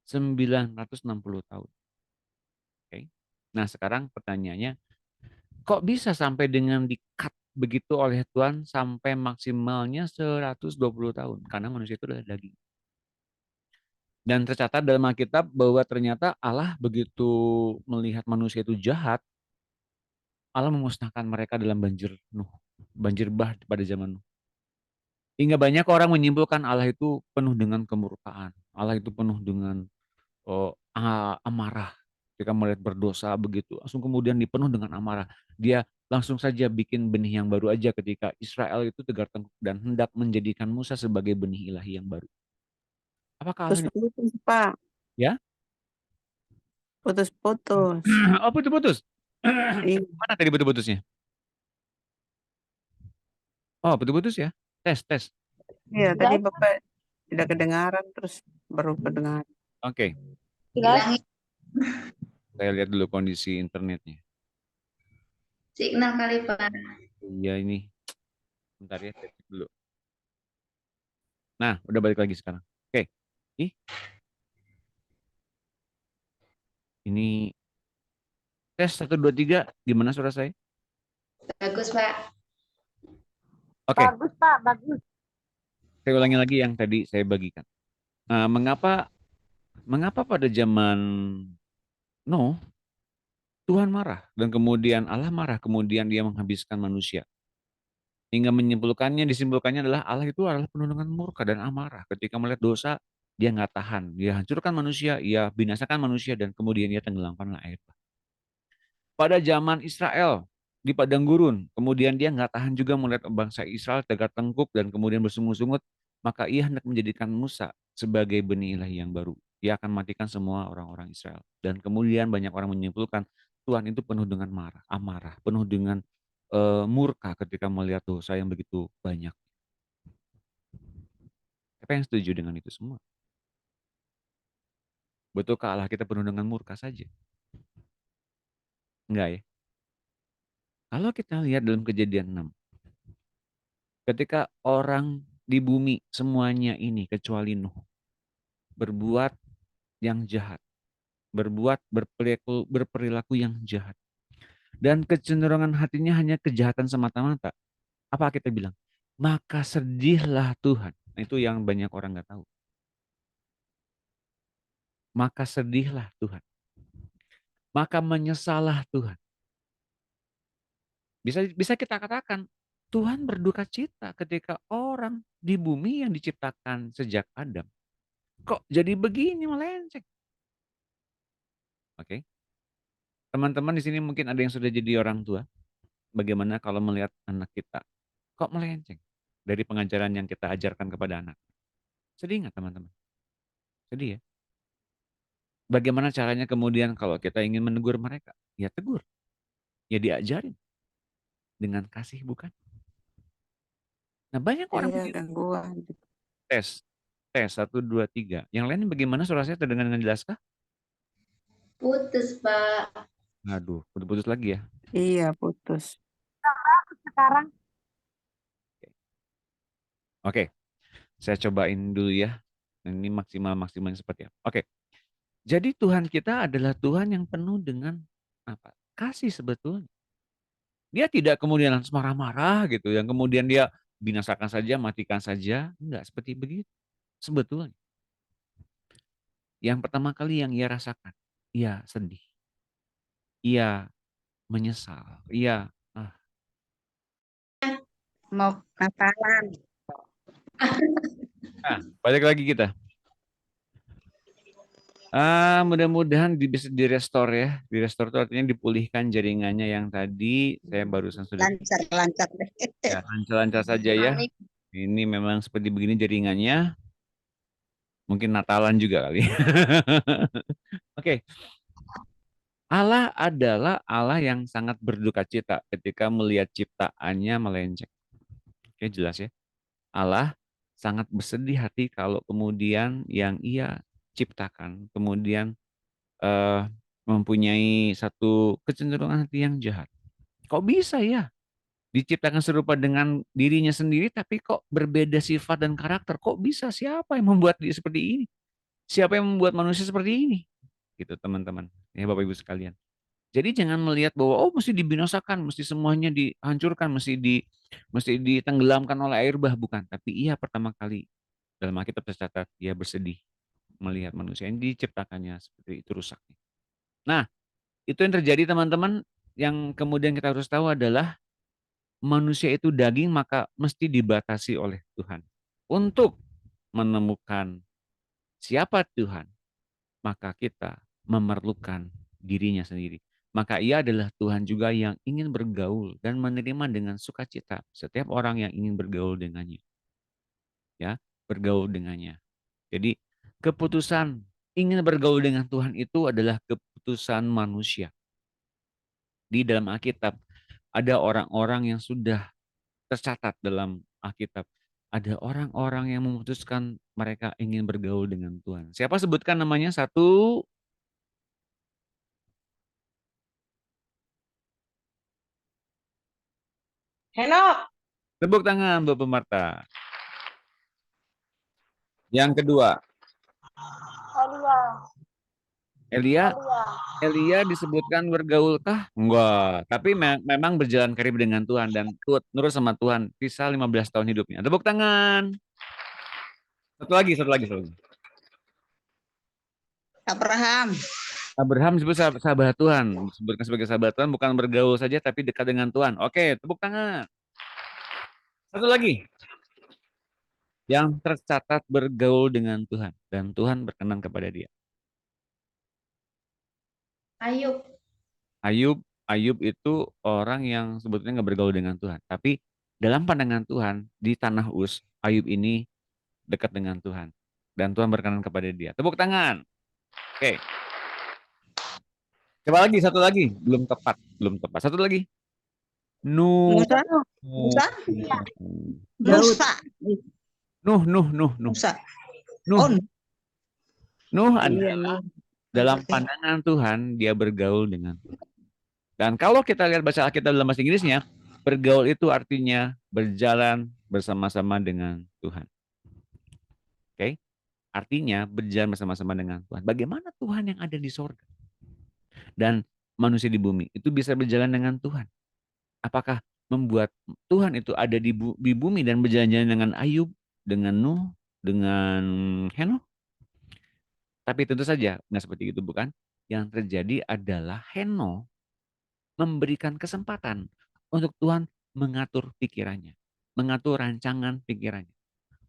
960 tahun. Oke. Nah, sekarang pertanyaannya, kok bisa sampai dengan di-cut begitu oleh Tuhan sampai maksimalnya 120 tahun? Karena manusia itu adalah daging. Dan tercatat dalam Alkitab bahwa ternyata Allah begitu melihat manusia itu jahat, Allah memusnahkan mereka dalam banjir Nuh, banjir bah pada zaman Nuh. Hingga banyak orang menyimpulkan Allah itu penuh dengan kemurkaan. Allah itu penuh dengan amarah. Ketika melihat berdosa begitu, langsung kemudian dipenuh dengan amarah. Dia langsung saja bikin benih yang baru aja ketika Israel itu tegar tengkuk dan hendak menjadikan Musa sebagai benih ilahi yang baru. Apakah Allah Putus-putus, Pak. ya? Putus-putus. Oh, putus-putus. Iya, Mana tadi putus-putusnya? Oh, putus-putus ya. Tes. iya, tadi Bapak tidak kedengaran, terus baru kedengaran. Oke. Bilangin Saya lihat dulu kondisi internetnya. signal kali Pak. Iya ini. Bentar ya, saya cek dulu. Nah, udah balik lagi sekarang. Oke. Ih. Ini tes 1 2 3, gimana suara saya? Bagus Pak. Oke. Bagus, Pak, bagus. Saya ulangi lagi yang tadi saya bagikan. Mengapa pada zaman Nuh Tuhan marah dan kemudian Allah marah, kemudian dia menghabiskan manusia. Hingga disimpulkannya adalah Allah itu adalah penuh dengan murka dan amarah. Ketika melihat dosa, dia nggak tahan. Dia hancurkan manusia, ia binasakan manusia, dan kemudian dia tenggelamkanlah air. Pada zaman Israel, di padang gurun, kemudian dia nggak tahan juga melihat bangsa Israel tegak tengkuk dan kemudian bersungut-sungut, maka ia hendak menjadikan Musa sebagai benih ilahi yang baru. Dia akan matikan semua orang-orang Israel. Dan kemudian banyak orang menyimpulkan, Tuhan itu penuh dengan amarah, penuh dengan murka ketika melihat dosa yang begitu banyak. Siapa yang setuju dengan itu semua? Betulkah Allah kita penuh dengan murka saja? Enggak ya? Kalau kita lihat dalam Kejadian 6, ketika orang di bumi semuanya ini kecuali Nuh berbuat yang jahat, berperilaku yang jahat, dan kecenderungan hatinya hanya kejahatan semata-mata. Apa kita bilang? Maka sedihlah Tuhan. Nah, itu yang banyak orang nggak tahu. Maka sedihlah Tuhan. Maka menyesallah Tuhan. Bisa kita katakan, Tuhan berduka cita ketika orang di bumi yang diciptakan sejak Adam kok jadi begini, melenceng. Oke. Teman-teman di sini mungkin ada yang sudah jadi orang tua. Bagaimana kalau melihat anak kita kok melenceng dari pengajaran yang kita ajarkan kepada anak? Sedih nggak teman-teman? Sedih ya? Bagaimana caranya kemudian kalau kita ingin menegur mereka? Ya tegur. Ya diajarin. Dengan kasih, bukan? Nah, banyak orang Iya, gangguan. tes. Tes 1, 2, 3. Yang lain bagaimana, suara saya terdengar dengan jelas kah? Putus, Pak. Aduh, putus-putus lagi ya. Iya, putus. Sekarang Oke, saya cobain dulu ya. Ini maksimal seperti apa. Oke, jadi Tuhan kita adalah Tuhan yang penuh dengan apa? Kasih sebetulnya. Dia tidak kemudian langsung marah-marah gitu, yang kemudian dia binasakan saja, matikan saja. Enggak seperti begitu. Sebetulnya. Yang pertama kali yang ia rasakan, ia sedih. Ia menyesal. Ia mau Natalan. balik lagi kita. Mudah-mudahan bisa direstore ya. Direstore itu artinya dipulihkan jaringannya yang tadi saya barusan sudah. Lancar deh. Ya, lancar-lancar saja ya. Ini memang seperti begini jaringannya. Mungkin Natalan juga kali. Oke. Allah adalah Allah yang sangat berduka cita ketika melihat ciptaannya melenceng. Oke, jelas ya. Allah sangat bersedih hati kalau kemudian yang ia ciptakan kemudian mempunyai satu kecenderungan hati yang jahat. Kok bisa ya? Diciptakan serupa dengan dirinya sendiri, tapi kok berbeda sifat dan karakter? Kok bisa? Siapa yang membuat dia seperti ini? Siapa yang membuat manusia seperti ini? Gitu teman-teman, ya Bapak Ibu sekalian. Jadi jangan melihat bahwa mesti dibinasakan, mesti semuanya dihancurkan, mesti ditenggelamkan oleh air bah, bukan. Tapi ia pertama kali dalam Alkitab tercatat ia bersedih melihat manusia yang diciptakannya seperti itu rusaknya. Nah, itu yang terjadi teman-teman. Yang kemudian kita harus tahu adalah manusia itu daging, maka mesti dibatasi oleh Tuhan. Untuk menemukan siapa Tuhan, maka kita memerlukan dirinya sendiri. Maka ia adalah Tuhan juga yang ingin bergaul dan menerima dengan sukacita setiap orang yang ingin bergaul dengannya. Ya, bergaul dengannya. Jadi keputusan ingin bergaul dengan Tuhan itu adalah keputusan manusia. Di dalam Alkitab ada orang-orang yang sudah tercatat dalam Alkitab. Ada orang-orang yang memutuskan mereka ingin bergaul dengan Tuhan. Siapa sebutkan namanya? 1. Henok. Tepuk tangan Bapak Marta. Yang kedua. Elia disebutkan bergaulkah? Enggak. Tapi memang berjalan karib dengan Tuhan dan nurut sama Tuhan. Sisa 15 tahun hidupnya. Tepuk tangan. Satu lagi, satu lagi, satu lagi. Abraham. Abraham disebut sahabat Tuhan, disebutkan sebagai sahabat Tuhan, bukan bergaul saja tapi dekat dengan Tuhan. Oke, tepuk tangan. Satu lagi, yang tercatat bergaul dengan Tuhan dan Tuhan berkenan kepada dia. Ayub. Ayub itu orang yang sebetulnya nggak bergaul dengan Tuhan, tapi dalam pandangan Tuhan di tanah Uz, Ayub ini dekat dengan Tuhan dan Tuhan berkenan kepada dia. Tepuk tangan. Oke. Coba lagi, satu lagi, belum tepat, belum tepat. Satu lagi. Nuh. Musa. Musa. Musa. Nuh. Musa. Nuh. Oh, Nuh iya, adalah Nuh. dalam Oke. pandangan Tuhan dia bergaul dengan Tuhan. Dan kalau kita lihat baca Alkitab dalam bahasa Inggrisnya, bergaul itu artinya berjalan bersama-sama dengan Tuhan. Oke? Artinya berjalan bersama-sama dengan Tuhan. Bagaimana Tuhan yang ada di sorga dan manusia di bumi itu bisa berjalan dengan Tuhan? Apakah membuat Tuhan itu ada di bumi dan berjalan-jalan dengan Ayub, dengan Nuh, dengan Henokh? Tapi tentu saja nggak seperti itu, bukan? Yang terjadi adalah Henokh memberikan kesempatan untuk Tuhan mengatur pikirannya, mengatur rancangan pikirannya,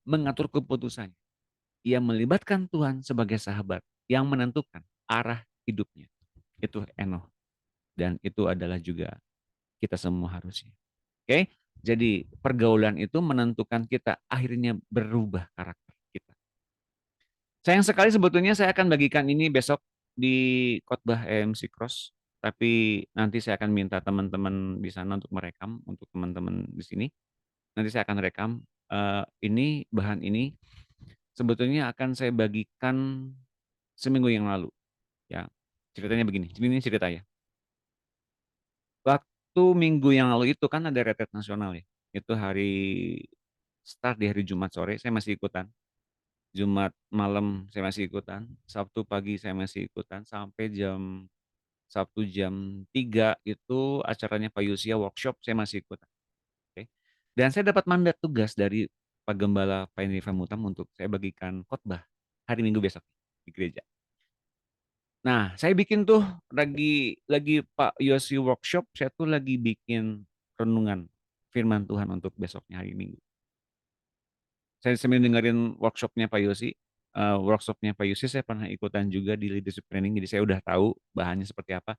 mengatur keputusannya. Ia melibatkan Tuhan sebagai sahabat yang menentukan arah hidupnya. Itu Henokh. Dan itu adalah juga kita semua harusnya. Oke? Jadi pergaulan itu menentukan kita akhirnya berubah karakter kita. Sayang sekali sebetulnya saya akan bagikan ini besok di khotbah EMC Cross. Tapi nanti saya akan minta teman-teman di sana untuk merekam, untuk teman-teman di sini. Nanti saya akan rekam ini, bahan ini. Sebetulnya akan saya bagikan seminggu yang lalu. Ya, ceritanya begini. Ini cerita ya. Waktu minggu yang lalu itu kan ada retret nasional ya. Itu start di hari Jumat sore, saya masih ikutan. Jumat malam saya masih ikutan. Sabtu pagi saya masih ikutan. Sampai Sabtu jam 3 itu acaranya Pak Yusia workshop, saya masih ikutan. Oke. Dan saya dapat mandat tugas dari Pak Gembala Pak Indri Famutam untuk saya bagikan khotbah hari Minggu besok di gereja. Nah, saya bikin tuh lagi Pak Yosi workshop, saya tuh lagi bikin renungan firman Tuhan untuk besoknya hari Minggu. Saya sambil dengerin workshopnya Pak Yosi, saya pernah ikutan juga di leadership training, jadi saya udah tahu bahannya seperti apa.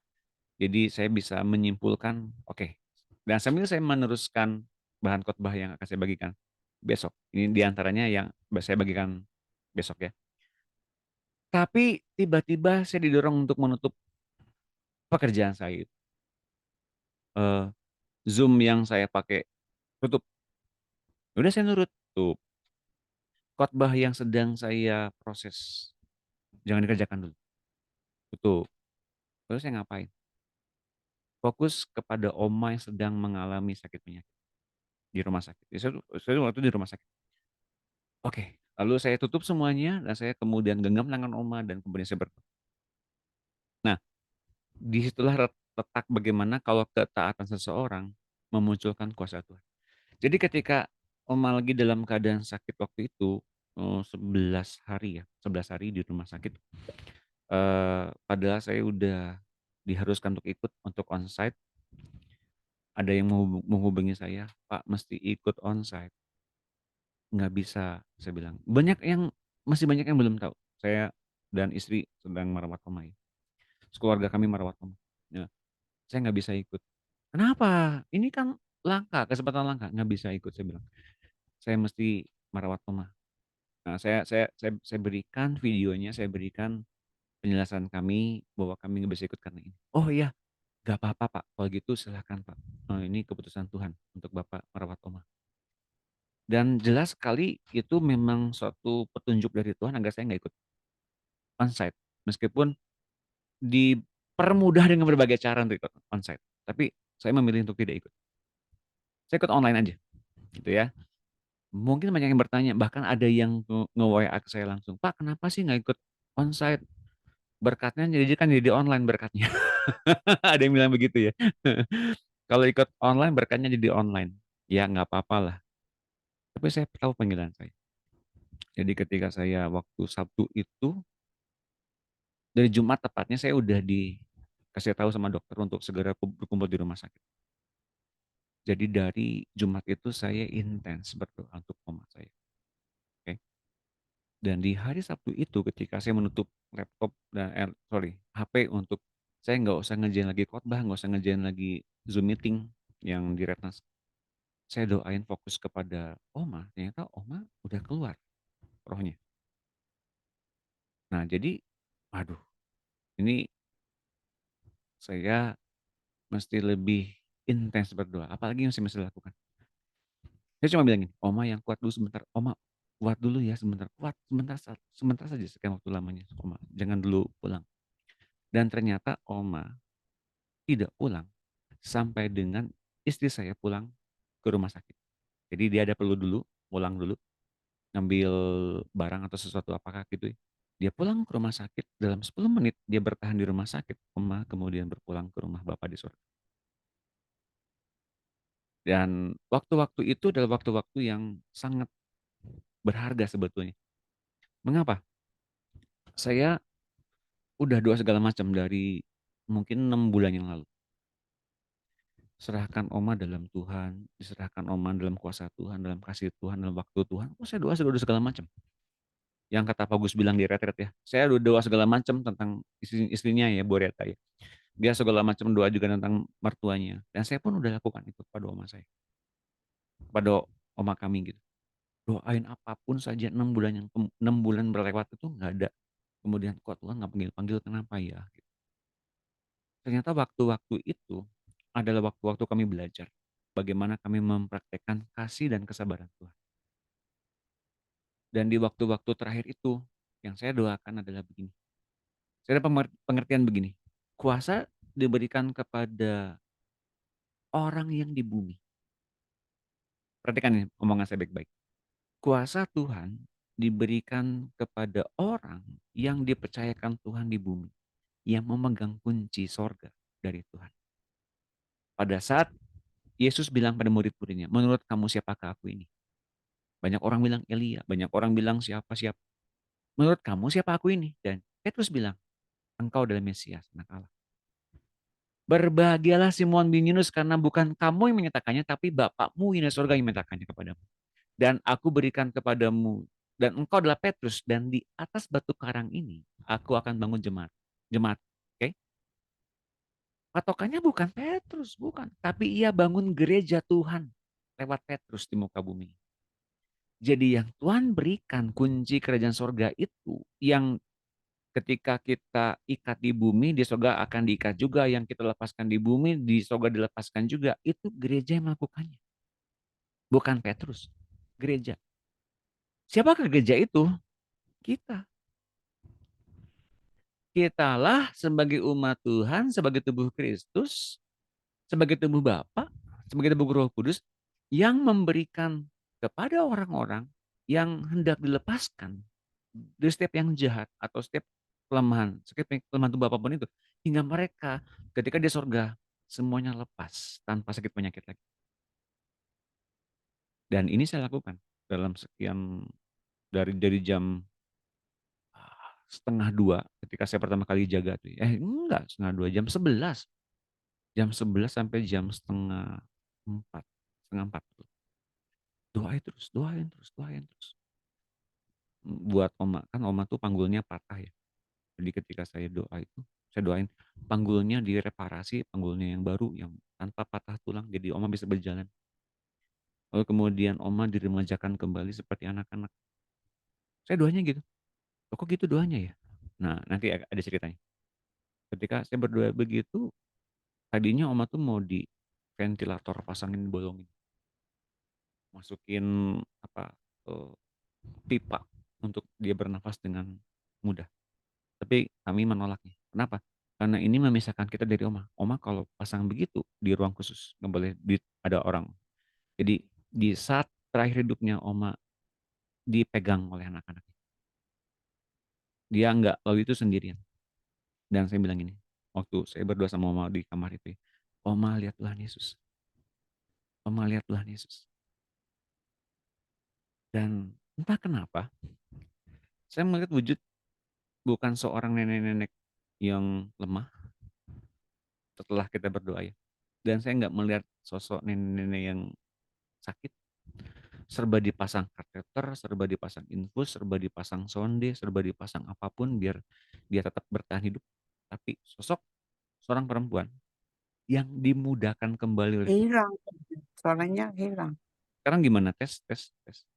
Jadi saya bisa menyimpulkan, oke. Dan sambil saya meneruskan bahan khotbah yang akan saya bagikan besok. Ini diantaranya yang saya bagikan besok ya. Tapi tiba-tiba saya didorong untuk menutup pekerjaan saya itu. Zoom yang saya pakai tutup. Udah saya nurut tuh. Khotbah yang sedang saya proses jangan dikerjakan dulu. Tutup. Terus saya ngapain? Fokus kepada oma yang sedang mengalami sakit penyakit di rumah sakit. Saya waktu di rumah sakit. Oke, lalu saya tutup semuanya dan saya kemudian genggam tangan oma dan kemudian saya berdoa. Nah, disitulah letak bagaimana kalau ketaatan seseorang memunculkan kuasa Tuhan. Jadi ketika oma lagi dalam keadaan sakit waktu itu 11 hari ya, 11 hari di rumah sakit. Padahal saya udah diharuskan untuk ikut untuk onsite. Ada yang menghubungi saya, Pak mesti ikut onsite. Nggak bisa, saya bilang. Masih banyak yang belum tahu. Saya dan istri sedang merawat oma ya. Keluarga kami merawat oma. Ya, saya nggak bisa ikut. Kenapa? Ini kan langka, kesempatan langka. Nggak bisa ikut, saya bilang. Saya mesti merawat oma. Nah, saya berikan videonya, saya berikan penjelasan kami bahwa kami nggak bisa ikut karena ini. Oh iya, nggak apa-apa Pak. Kalau gitu silahkan Pak. Ini keputusan Tuhan untuk Bapak merawat oma. Dan jelas sekali itu memang suatu petunjuk dari Tuhan agar saya nggak ikut onsite. Meskipun dipermudah dengan berbagai cara untuk ikut onsite. Tapi saya memilih untuk tidak ikut. Saya ikut online aja. Gitu ya. Mungkin banyak yang bertanya, bahkan ada yang nge-WA ke saya langsung, Pak kenapa sih nggak ikut onsite? Berkatnya jadi online berkatnya. Ada yang bilang begitu ya. Kalau ikut online berkatnya jadi online. Ya nggak apa-apa lah. Tapi saya tahu panggilan saya. Jadi ketika saya waktu Sabtu itu, dari Jumat tepatnya saya udah dikasih tahu sama dokter untuk segera berkumpul di rumah sakit. Jadi dari Jumat itu saya intens berdoa untuk oma saya. Oke. Dan di hari Sabtu itu ketika saya menutup laptop dan HP untuk saya nggak usah ngerjain lagi khotbah, nggak usah ngerjain lagi Zoom meeting yang di Retnas. Saya doain fokus kepada oma, ternyata oma udah keluar rohnya. Nah, jadi aduh, ini saya mesti lebih intens berdoa. Apalagi yang saya mesti lakukan. Saya cuma bilang gini, oma yang kuat dulu sebentar. Oma kuat dulu ya sebentar. Kuat sebentar saja sekian waktu lamanya. Oma jangan dulu pulang. Dan ternyata oma tidak pulang sampai dengan istri saya pulang ke rumah sakit. Jadi dia ada perlu dulu, pulang dulu, ngambil barang atau sesuatu apakah gitu. Dia pulang ke rumah sakit, dalam 10 menit dia bertahan di rumah sakit. Oma kemudian berpulang ke rumah Bapak di surga. Dan waktu-waktu itu adalah waktu-waktu yang sangat berharga sebetulnya. Mengapa? Saya udah doa segala macam dari mungkin 6 bulan yang lalu. Serahkan oma dalam Tuhan, diserahkan oma dalam kuasa Tuhan, dalam kasih Tuhan, dalam waktu Tuhan. Oh, saya doa segala macam. Yang kata Pak Gus bilang di retret ya. Saya udah doa segala macam tentang istrinya ya, Bu Reta ya. Dia segala macam doa juga tentang mertuanya. Dan saya pun udah lakukan itu pada oma saya. Pada oma kami gitu. Doain apapun saja 6 bulan berlewat itu nggak ada. Kemudian kok Tuhan nggak panggil-panggil kenapa ya? Gitu. Ternyata waktu-waktu itu adalah waktu-waktu kami belajar bagaimana kami mempraktekkan kasih dan kesabaran Tuhan. Dan di waktu-waktu terakhir itu yang saya doakan adalah begini. Saya ada pengertian begini. Kuasa diberikan kepada orang yang di bumi. Perhatikan ini omongan saya baik-baik. Kuasa Tuhan diberikan kepada orang yang dipercayakan Tuhan di bumi, yang memegang kunci sorga dari Tuhan. Pada saat Yesus bilang pada murid-muridnya, menurut kamu siapakah aku ini? Banyak orang bilang Elia, banyak orang bilang siapa-siapa. Menurut kamu siapa aku ini? Dan Petrus bilang, engkau adalah Mesias, anak Allah. Berbahagialah Simon bin Yunus karena bukan kamu yang menyatakannya, tapi Bapakmu yang di surga yang menyatakannya kepadamu. Dan aku berikan kepadamu, dan engkau adalah Petrus, dan di atas batu karang ini, aku akan bangun jemaat. Jemaat, oke? Okay? Patokannya bukan Petrus, bukan. Tapi ia bangun gereja Tuhan lewat Petrus di muka bumi. Jadi yang Tuhan berikan kunci kerajaan sorga itu, yang ketika kita ikat di bumi, di sorga akan diikat juga. Yang kita lepaskan di bumi, di sorga dilepaskan juga. Itu gereja yang melakukannya. Bukan Petrus, gereja. Siapakah gereja itu? Kita. Kitalah sebagai umat Tuhan, sebagai tubuh Kristus, sebagai tubuh Bapa, sebagai tubuh Roh Kudus, yang memberikan kepada orang-orang yang hendak dilepaskan dari setiap yang jahat atau setiap kelemahan tubuh apapun itu, hingga mereka ketika di sorga semuanya lepas tanpa sakit penyakit lagi. Dan ini saya lakukan dalam sekian dari jam 1:30 ketika saya pertama kali jaga tuh. Enggak, 1:30, jam 11 sampai jam 3:30, 3:30. Doain terus, doain terus, doain terus. Buat oma, kan oma tuh panggulnya patah ya. Jadi ketika saya doa itu, saya doain panggulnya direparasi, panggulnya yang baru, yang tanpa patah tulang, jadi oma bisa berjalan. Lalu kemudian oma diremajakan kembali seperti anak-anak. Saya doanya gitu. Kok gitu doanya ya? Nah, nanti ada ceritanya. Ketika saya berdoa begitu, tadinya oma tuh mau di ventilator pasangin bolongin. Masukin pipa untuk dia bernafas dengan mudah. Tapi kami menolaknya. Kenapa? Karena ini memisahkan kita dari oma. Oma kalau pasang begitu di ruang khusus, nggak boleh ada orang. Jadi di saat terakhir hidupnya oma dipegang oleh anak-anak. Dia nggak lalu itu sendirian. Dan saya bilang ini, waktu saya berdoa sama oma di kamar itu, oma lihat Tuhan Yesus. Oma lihat Tuhan Yesus. Dan Entah kenapa, saya melihat wujud bukan seorang nenek-nenek yang lemah setelah kita berdoa ya. Dan saya nggak melihat sosok nenek-nenek yang sakit, serba dipasang kateter, serba dipasang infus, serba dipasang sonde, serba dipasang apapun biar dia tetap bertahan hidup. Tapi sosok seorang perempuan yang dimudahkan kembali oleh Tuhan. Hilang. Suaranya hilang. Sekarang gimana? Tes, tes, tes.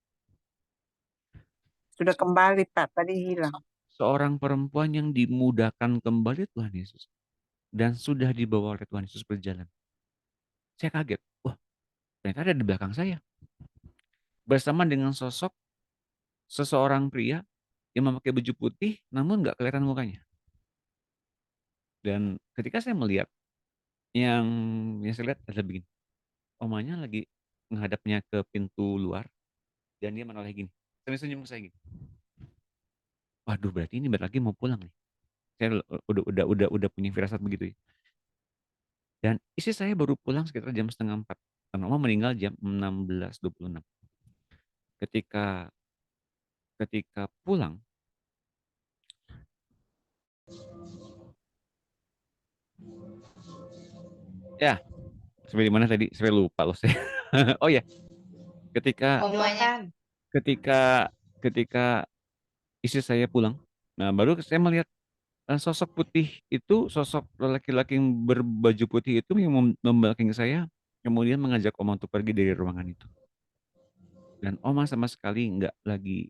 Sudah kembali, Pak. Tadi hilang. Seorang perempuan yang dimudahkan kembali Tuhan Yesus. Dan sudah dibawa oleh Tuhan Yesus berjalan. Saya kaget. Wah, ternyata ada di belakang saya. Bersama dengan sosok seseorang pria yang memakai baju putih namun nggak kelihatan mukanya. Dan ketika saya melihat yang saya lihat adalah begini. Omanya lagi menghadapnya ke pintu luar dan dia menoleh gini. Senyum ke saya gini. Waduh, berarti ini bentar lagi mau pulang nih. Saya udah punya firasat begitu ya. Dan istri saya baru pulang sekitar jam setengah 4. Dan Oma meninggal jam 16.26. Ketika pulang, ya, sampai di mana tadi? Saya lupa loh saya. Oh ya, ketika Omanya ketika ketika istri saya pulang, nah baru saya melihat sosok putih itu, sosok laki-laki yang berbaju putih itu yang membelakang saya, kemudian mengajak Oma untuk pergi dari ruangan itu. Dan Oma sama sekali nggak lagi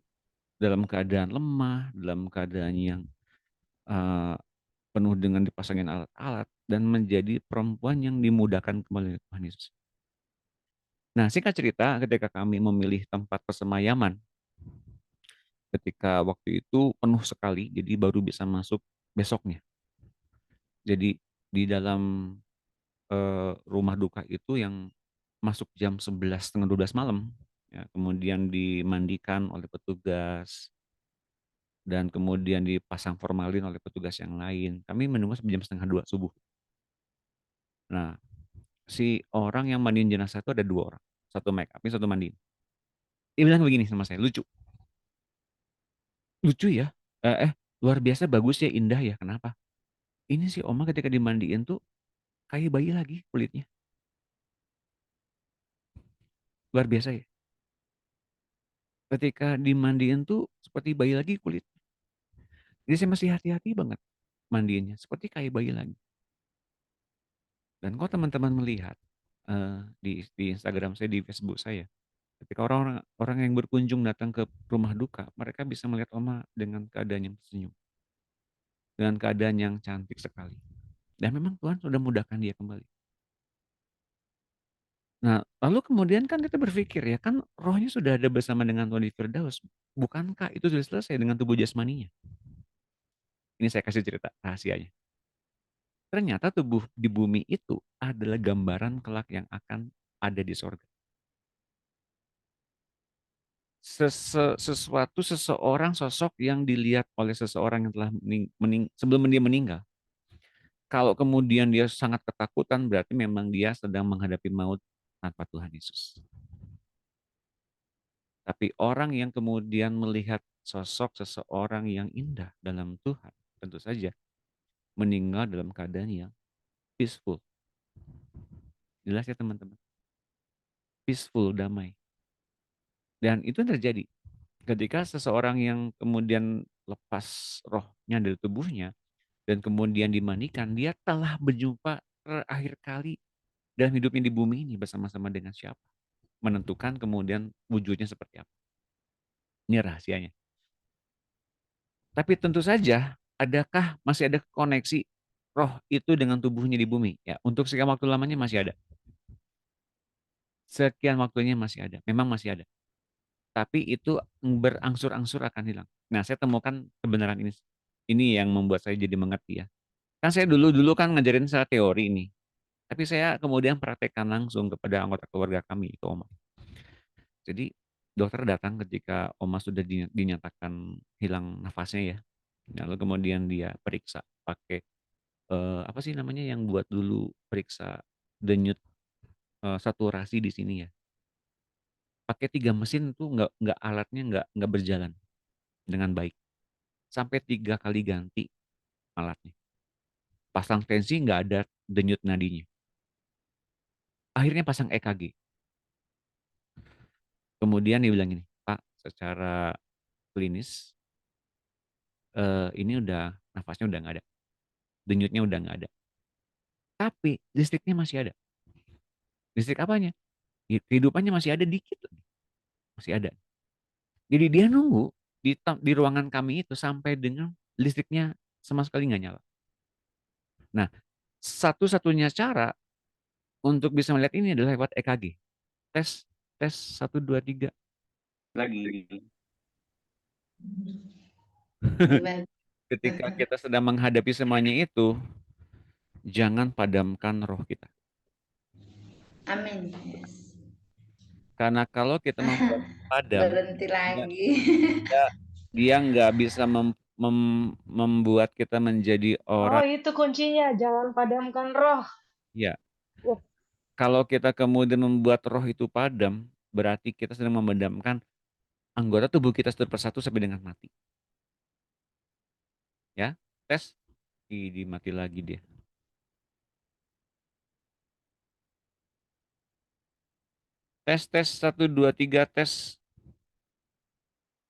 dalam keadaan lemah, dalam keadaan yang eh, penuh dengan dipasangin alat-alat, dan menjadi perempuan yang dimudahkan kembali oleh Tuhan Yesus. Nah, singkat cerita, ketika kami memilih tempat persemayaman, ketika waktu itu penuh sekali, jadi baru bisa masuk besoknya. Jadi di dalam rumah duka itu yang masuk jam 11 setengah 12 malam, ya, kemudian dimandikan oleh petugas dan kemudian dipasang formalin oleh petugas yang lain. Kami menunggu sampai jam setengah 2 subuh. Nah, si orang yang mandiin jenazah itu ada 2 orang, satu make upin, satu mandiin. Dia bilang begini sama saya, lucu ya, luar biasa, bagus ya, indah ya. Kenapa? Ini si Oma ketika dimandiin tuh kayak bayi lagi kulitnya, luar biasa ya. Ketika dimandiin tuh seperti bayi lagi kulit. Jadi saya masih hati-hati banget mandiinnya, seperti kayak bayi lagi. Dan kalau teman-teman melihat di Instagram saya, di Facebook saya, ketika orang yang berkunjung datang ke rumah duka, mereka bisa melihat Oma dengan keadaan yang tersenyum, dengan keadaan yang cantik sekali. Dan memang Tuhan sudah mudahkan dia kembali. Nah, lalu kemudian kan kita berpikir ya, kan rohnya sudah ada bersama dengan Tuhan di Firdaus. Bukankah itu sudah selesai dengan tubuh jasmaninya? Ini saya kasih cerita rahasianya. Ternyata tubuh di bumi itu adalah gambaran kelak yang akan ada di sorga. Seseorang, sosok yang dilihat oleh seseorang yang telah sebelum dia meninggal. Kalau kemudian dia sangat ketakutan, berarti memang dia sedang menghadapi maut tanpa Tuhan Yesus. Tapi orang yang kemudian melihat sosok seseorang yang indah dalam Tuhan, tentu saja meninggal dalam keadaan yang peaceful. Jelas ya teman-teman? Peaceful, damai. Dan itu yang terjadi ketika seseorang yang kemudian lepas rohnya dari tubuhnya dan kemudian dimandikan, dia telah berjumpa terakhir kali dalam hidupnya di bumi ini bersama-sama dengan siapa. Menentukan kemudian wujudnya seperti apa. Ini rahasianya. Tapi tentu saja, adakah masih ada koneksi roh itu dengan tubuhnya di bumi? Ya, untuk sekian waktu lamanya masih ada. Sekian waktunya masih ada. Memang masih ada. Tapi itu berangsur-angsur akan hilang. Nah, saya temukan kebenaran ini. Ini yang membuat saya jadi mengerti ya. Kan saya dulu kan ngajarin secara teori ini. Tapi saya kemudian praktekkan langsung kepada anggota keluarga kami, itu Oma. Jadi dokter datang ketika Oma sudah dinyatakan hilang nafasnya ya. Lalu kemudian dia periksa pakai apa sih namanya yang buat dulu periksa denyut saturasi di sini ya. pakai 3 mesin tuh nggak alatnya nggak berjalan dengan baik. Sampai 3 kali ganti alatnya. Pasang tensi nggak ada denyut nadinya. Akhirnya pasang EKG. Kemudian dia bilang gini, Pak, secara klinis ini udah nafasnya udah nggak ada, denyutnya udah nggak ada. Tapi listriknya masih ada. Listrik apanya? Kehidupannya masih ada dikit lagi. Masih ada. Jadi dia nunggu di ruangan kami itu sampai dengan listriknya sama sekali nggak nyala. Nah, satu-satunya cara untuk bisa melihat ini adalah lewat EKG. Tes, tes 1, 2, 3. Lagi. Hebat. Ketika kita sedang menghadapi semuanya itu, jangan padamkan roh kita. Amin. Yes. Karena kalau kita padam, Berhenti dia, lagi. dia nggak bisa membuat kita menjadi Oh, orang. itu kuncinya, jangan padamkan roh. Ya, Wah, kalau kita kemudian membuat roh itu padam, berarti kita sedang memadamkan anggota tubuh kita satu persatu sampai dengan mati. Ya, tes. Mati lagi dia. Tes, tes, 1, 2, 3, tes.